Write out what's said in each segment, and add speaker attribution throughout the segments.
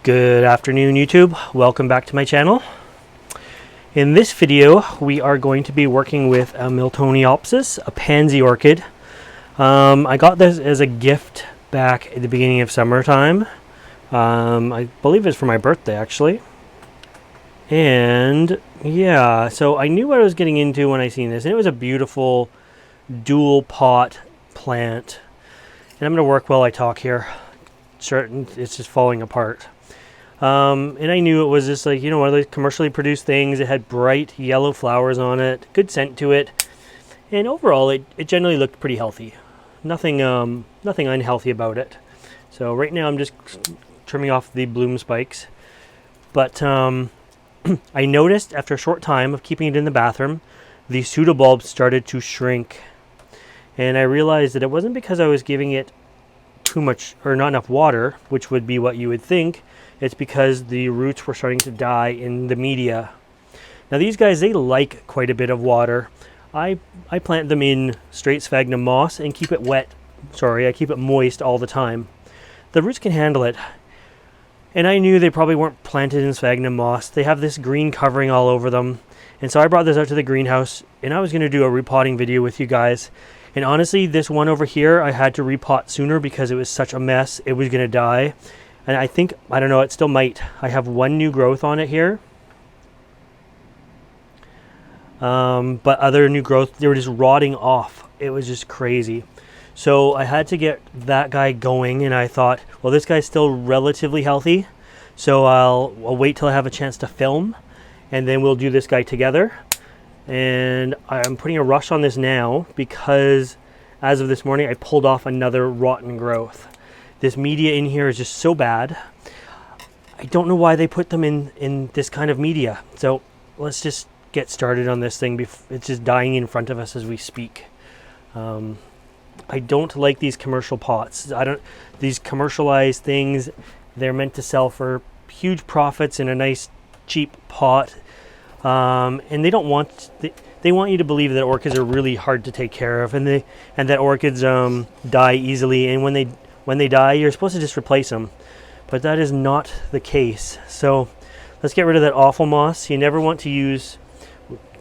Speaker 1: Good afternoon, YouTube. Welcome back to my channel. In this video, we are going to be working with a Miltoniopsis, a pansy orchid. I got this as a gift back at the beginning of summertime. I believe it's for my birthday, actually. And yeah, so I knew what I was getting into when I seen this, and it was a beautiful dual pot plant. And I'm going to work while I talk here. Certain, it's just falling apart. And I knew it was just like, one of those commercially produced things. It had bright yellow flowers on it, good scent to it, and overall it generally looked pretty healthy. Nothing unhealthy about it. So right now I'm just trimming off the bloom spikes. But I noticed after a short time of keeping it in the bathroom, the pseudobulbs started to shrink. And I realized that it wasn't because I was giving it too much or not enough water, which would be what you would think. It's because the roots were starting to die in the media. Now these guys, they like quite a bit of water. I plant them in straight sphagnum moss and keep it I keep it moist all the time. The roots can handle it. And I knew they probably weren't planted in sphagnum moss. They have this green covering all over them. And so I brought this out to the greenhouse and I was going to do a repotting video with you guys. And honestly, this one over here, I had to repot sooner because it was such a mess. It was going to die. And I don't know, it still might. I have one new growth on it here. But other new growth, they were just rotting off. It was just crazy. So I had to get that guy going, and I thought, well, this guy's still relatively healthy. So I'll wait till I have a chance to film, and then we'll do this guy together. And I'm putting a rush on this now because as of this morning, I pulled off another rotten growth. This media in here is just so bad. I don't know why they put them in this kind of media. So let's just get started on this thing. It's just dying in front of us as we speak. I don't like these commercial pots. These commercialized things, they're meant to sell for huge profits in a nice cheap pot. And they don't want, they want you to believe that orchids are really hard to take care of and that orchids die easily. And when they die, you're supposed to just replace them, but that is not the case. So let's get rid of that awful moss. You never want to use,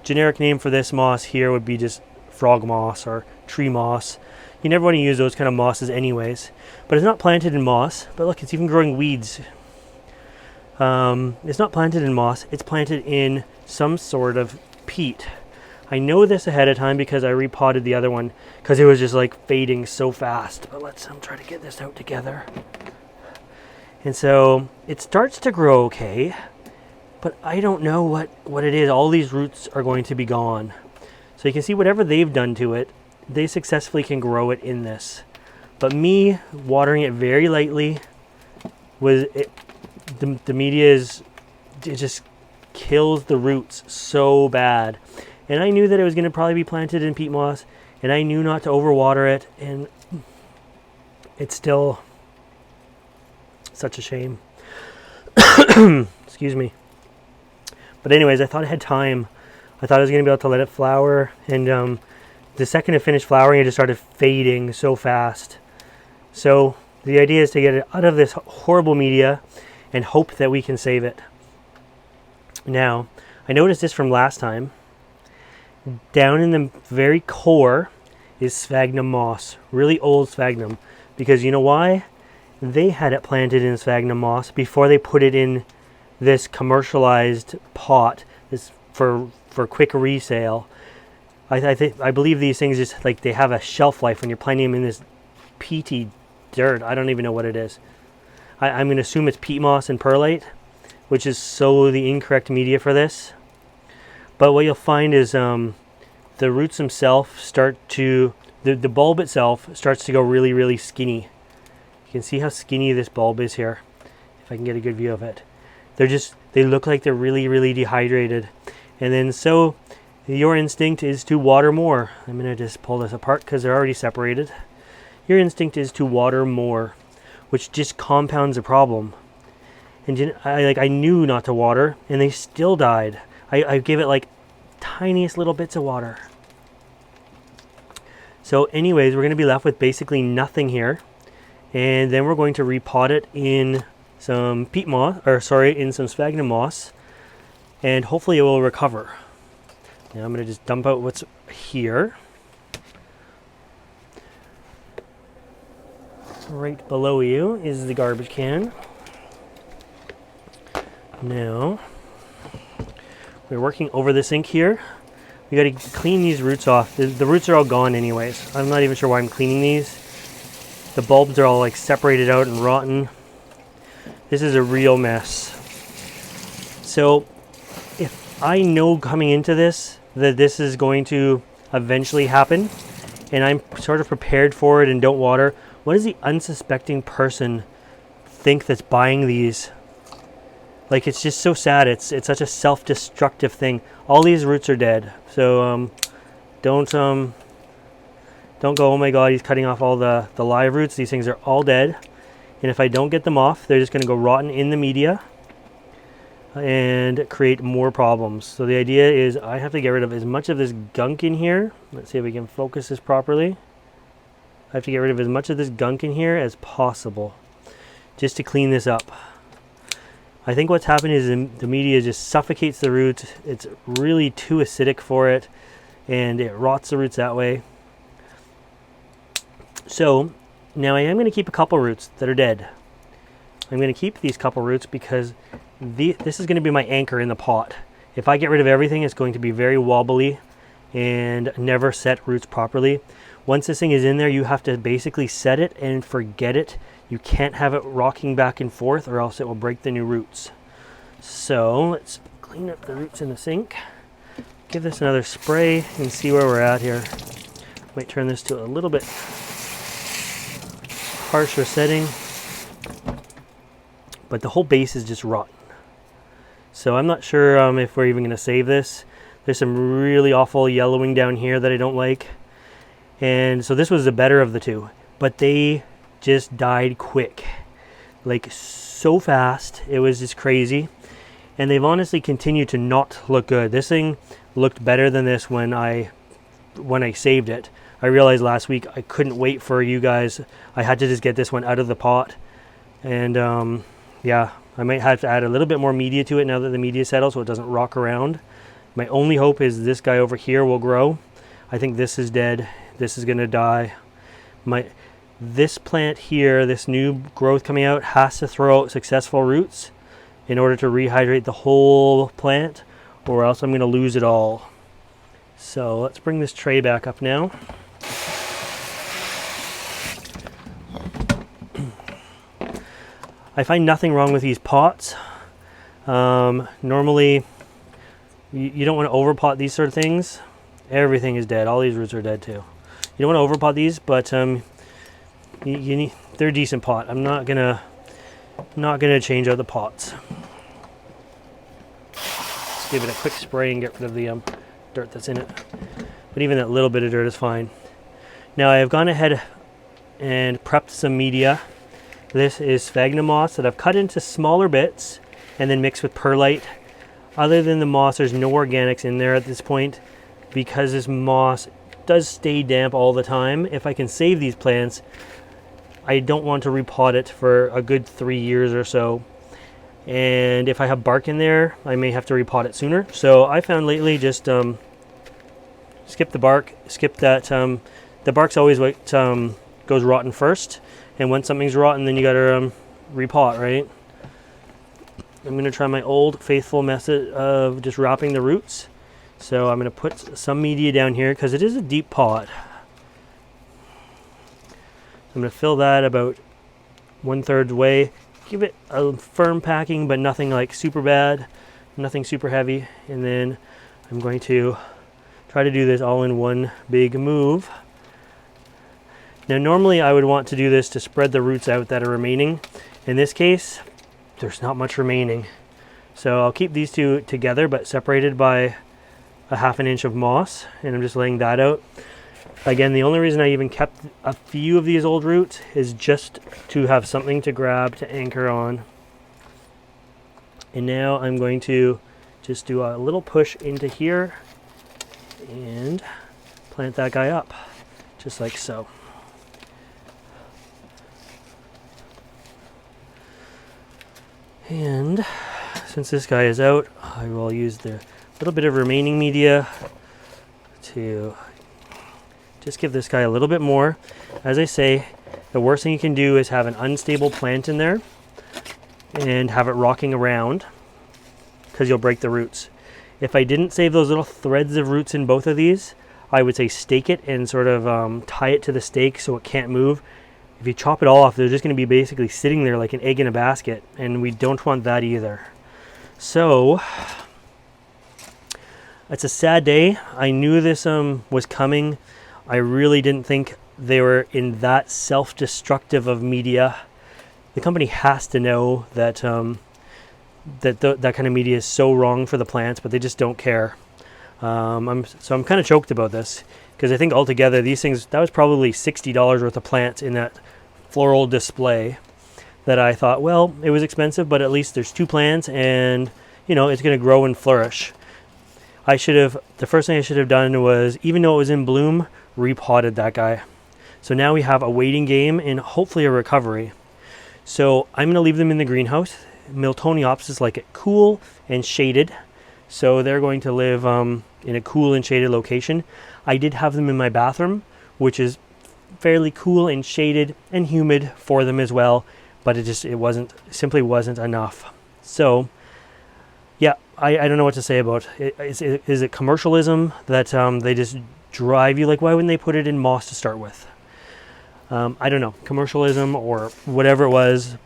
Speaker 1: generic name for this moss here would be just frog moss or tree moss. You never want to use those kind of mosses anyways, but it's not planted in moss. But look, it's even growing weeds. It's not planted in moss, it's planted in some sort of peat. I know this ahead of time because I repotted the other one because it was just like fading so fast. But let's try to get this out together. And so it starts to grow okay, but I don't know what it is. All these roots are going to be gone. So you can see whatever they've done to it, they successfully can grow it in this. But me watering it very lightly the media it just kills the roots so bad. And I knew that it was going to probably be planted in peat moss, and I knew not to overwater it, and it's still such a shame. Excuse me. But anyways, I thought I had time. I thought I was going to be able to let it flower, and the second it finished flowering, it just started fading so fast. So the idea is to get it out of this horrible media and hope that we can save it. Now, I noticed this from last time. Down in the very core is sphagnum moss, really old sphagnum, because you know why? They had it planted in sphagnum moss before they put it in this commercialized pot, this for quick resale. I believe these things just like they have a shelf life when you're planting them in this peaty dirt. I don't even know what it is. I'm going to assume it's peat moss and perlite, which is so the incorrect media for this. But what you'll find is the roots themselves the bulb itself starts to go really, really skinny. You can see how skinny this bulb is here, if I can get a good view of it. They look like they're really, really dehydrated. And then so your instinct is to water more. I'm going to just pull this apart because they're already separated. Your instinct is to water more, which just compounds the problem. And I knew not to water, and they still died. I gave it like tiniest little bits of water. So anyways, we're going to be left with basically nothing here. And then we're going to repot it in some peat moss, or sorry, in some sphagnum moss, and hopefully it will recover. Now I'm going to just dump out what's here. Right below you is the garbage can. Now, we're working over the sink here. We got to clean these roots off. The roots are all gone anyways. I'm not even sure why I'm cleaning these. The bulbs are all like separated out and rotten. This is a real mess. So, if I know coming into this that this is going to eventually happen, and I'm sort of prepared for it and don't water, what does the unsuspecting person think that's buying these? Like, it's just so sad. It's such a self-destructive thing. All these roots are dead. So don't go, oh my god, he's cutting off all the live roots. These things are all dead. And if I don't get them off, they're just going to go rotten in the media and create more problems. So the idea is I have to get rid of as much of this gunk in here. Let's see if we can focus this properly. I have to get rid of as much of this gunk in here as possible just to clean this up. I think what's happened is the media just suffocates the roots. It's really too acidic for it, and it rots the roots that way. So now I am going to keep a couple roots that are dead. I'm going to keep these couple roots because this is going to be my anchor in the pot. If I get rid of everything, it's going to be very wobbly and never set roots properly. Once this thing is in there, you have to basically set it and forget it. You can't have it rocking back and forth or else it will break the new roots. So let's clean up the roots in the sink. Give this another spray and see where we're at here. Might turn this to a little bit harsher setting. But the whole base is just rotten. So I'm not sure if we're even going to save this. There's some really awful yellowing down here that I don't like. And so this was the better of the two. But they just died quick, like so fast. It was just crazy, and they've honestly continued to not look good. This thing looked better than this when I saved it. I realized last week I couldn't wait for you guys. I had to just get this one out of the pot, and yeah, I might have to add a little bit more media to it now that the media settles so it doesn't rock around. My only hope is this guy over here will grow. I think this is dead. This is gonna die. This plant here, this new growth coming out, has to throw out successful roots in order to rehydrate the whole plant, or else I'm going to lose it all. So let's bring this tray back up now. I find nothing wrong with these pots. Normally, you don't want to overpot these sort of things. Everything is dead. All these roots are dead too. You don't want to overpot these, but they're a decent pot. I'm not gonna change out the pots. Let's give it a quick spray and get rid of the dirt that's in it. But even that little bit of dirt is fine. Now I have gone ahead and prepped some media. This is sphagnum moss that I've cut into smaller bits and then mixed with perlite. Other than the moss, there's no organics in there at this point because this moss does stay damp all the time. If I can save these plants, I don't want to repot it for a good 3 years or so. And if I have bark in there, I may have to repot it sooner. So I found lately just skip the bark, skip that. The bark's always what goes rotten first. And when something's rotten, then you gotta repot, right? I'm gonna try my old faithful method of just wrapping the roots. So I'm gonna put some media down here because it is a deep pot. I'm going to fill that about 1/3 way. Give it a firm packing, but nothing like super bad, nothing super heavy. And then I'm going to try to do this all in one big move. Now normally I would want to do this to spread the roots out that are remaining. In this case, there's not much remaining. So I'll keep these two together, but separated by a 1/2 inch of moss, and I'm just laying that out. Again, the only reason I even kept a few of these old roots is just to have something to grab to anchor on. And now I'm going to just do a little push into here and plant that guy up, just like so. And since this guy is out, I will use the little bit of remaining media to just give this guy a little bit more. As I say, the worst thing you can do is have an unstable plant in there and have it rocking around, because you'll break the roots. If I didn't save those little threads of roots in both of these, I would say stake it and sort of tie it to the stake so it can't move. If you chop it all off, they're just going to be basically sitting there like an egg in a basket, and we don't want that either. So it's a sad day. I knew this was coming. I really didn't think they were in that self-destructive of media. The company has to know that that kind of media is so wrong for the plants, but they just don't care. I'm kind of choked about this, because I think altogether these things, that was probably $60 worth of plants in that floral display, that I thought, well, it was expensive, but at least there's 2 plants and, you know, it's going to grow and flourish. The first thing I should have done was, even though it was in bloom, repotted that guy. So now we have a waiting game and hopefully a recovery. So I'm going to leave them in the greenhouse. Miltoniopsis like it cool and shaded. So they're going to live in a cool and shaded location. I did have them in my bathroom, which is fairly cool and shaded and humid for them as well, but it simply wasn't enough. So yeah, I don't know what to say about it. Is it commercialism that they just drive you? Like, why wouldn't they put it in moss to start with? I don't know, commercialism or whatever it was.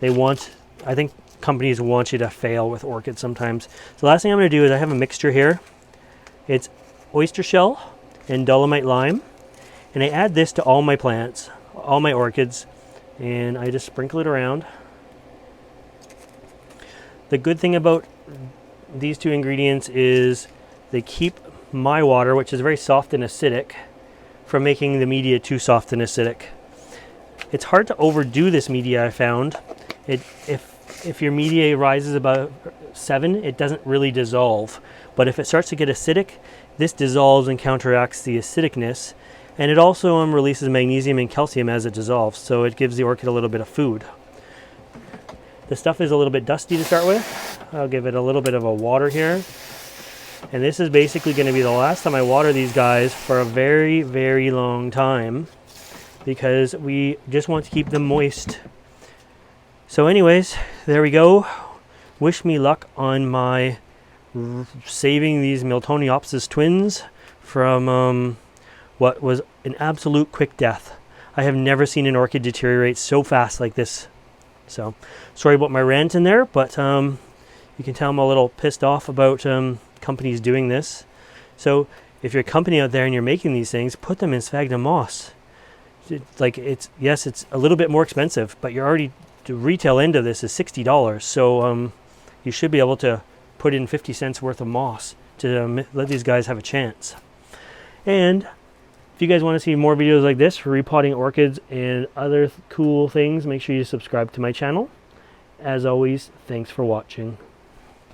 Speaker 1: I think companies want you to fail with orchids sometimes. So the last thing I'm going to do is, I have a mixture here. It's oyster shell and dolomite lime, and I add this to all my plants, all my orchids, and I just sprinkle it around. The good thing about these 2 ingredients is they keep my water, which is very soft and acidic, from making the media too soft and acidic. It's hard to overdo this media, I found. If your media rises above 7, it doesn't really dissolve. But if it starts to get acidic, this dissolves and counteracts the acidicness. And it also releases magnesium and calcium as it dissolves, so it gives the orchid a little bit of food. The stuff is a little bit dusty to start with. I'll give it a little bit of a water here. And this is basically going to be the last time I water these guys for a very, very long time, because we just want to keep them moist. So anyways, there we go. Wish me luck on my saving these Miltoniopsis twins from what was an absolute quick death. I have never seen an orchid deteriorate so fast like this. So sorry about my rant in there, but you can tell I'm a little pissed off about companies doing this. So if you're a company out there and you're making these things, put them in sphagnum moss. Yes, it's a little bit more expensive, but the retail end of this is $60. So you should be able to put in 50 cents worth of moss to let these guys have a chance. And if you guys want to see more videos like this for repotting orchids and other cool things, make sure you subscribe to my channel. As always, thanks for watching.